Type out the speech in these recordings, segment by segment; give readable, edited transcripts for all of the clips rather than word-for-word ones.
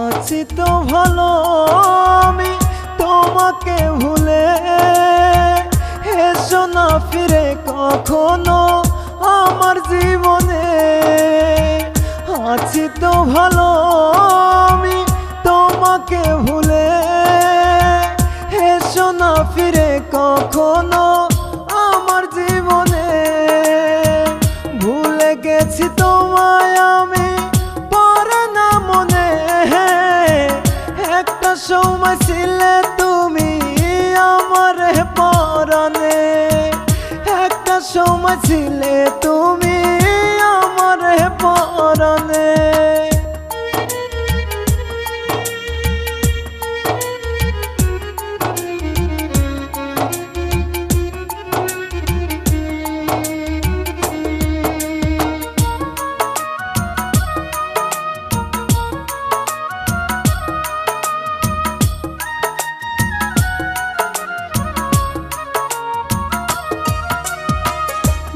আছি তো ভালো আমি তোমাকে ভুলে, এসো না ফিরে কখনো আমার জীবনে। আছি তো ভালো আমি তোমাকে ভুলে, এসো না ফিরে কখনো আমার জীবনে। ভুলে গেছি তোমায় আমি, পড়ে না মনে। একটা সময় ছিলে তুমি আমার পরাণে, একটা সময় ছিলে তুমি আমার পরাণে।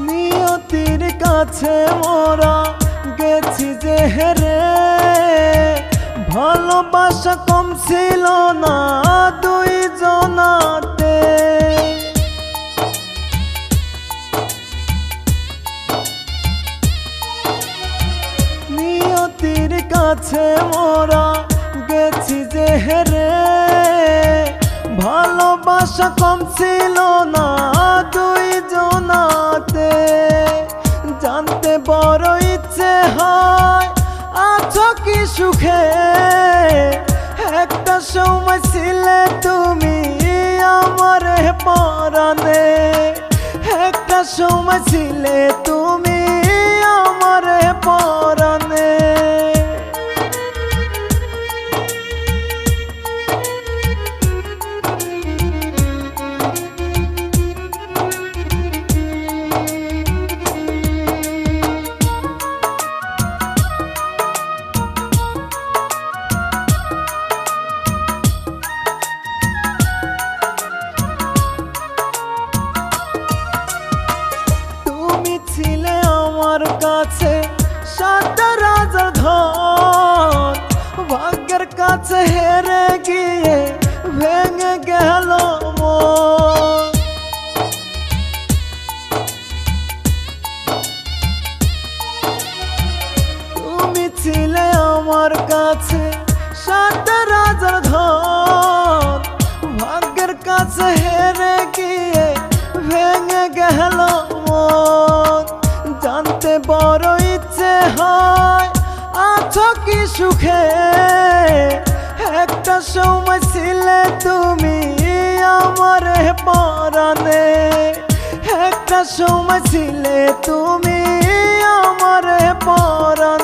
নিয়তির কাছে মোরা গেছি যে হেরে, ভালোবাসা কম ছিল না দুই জনাতে। নিয়তির কাছে মোরা গেছি যে হেরে, ভালোবাসা কম ছিল না দুই জনাতে। জানতে বড় ইচ্ছে হয় আছো কি সুখে, একটা সময় ছিলে তুমি আমার পরাণে, একটা সময় ছিলে তুমি আমার পরাণে। ছিলে আমার কাছে সাত রাজার ধন, ভাগ্যের কাছে হেরে গিয়ে ভেঙে গেল মন। তুমি ছিলে আমার কাছে সাত রাজার ধন, ভাগ্যের কাছে হেরে গিয়ে ভেঙে গেল মন। জানতে বড় ইচ্ছে হয় আছো কি সুখে, একটা সময় ছিলে তুমি আমার পরাণে, একটা সময় ছিলে তুমি আমার পরাণে।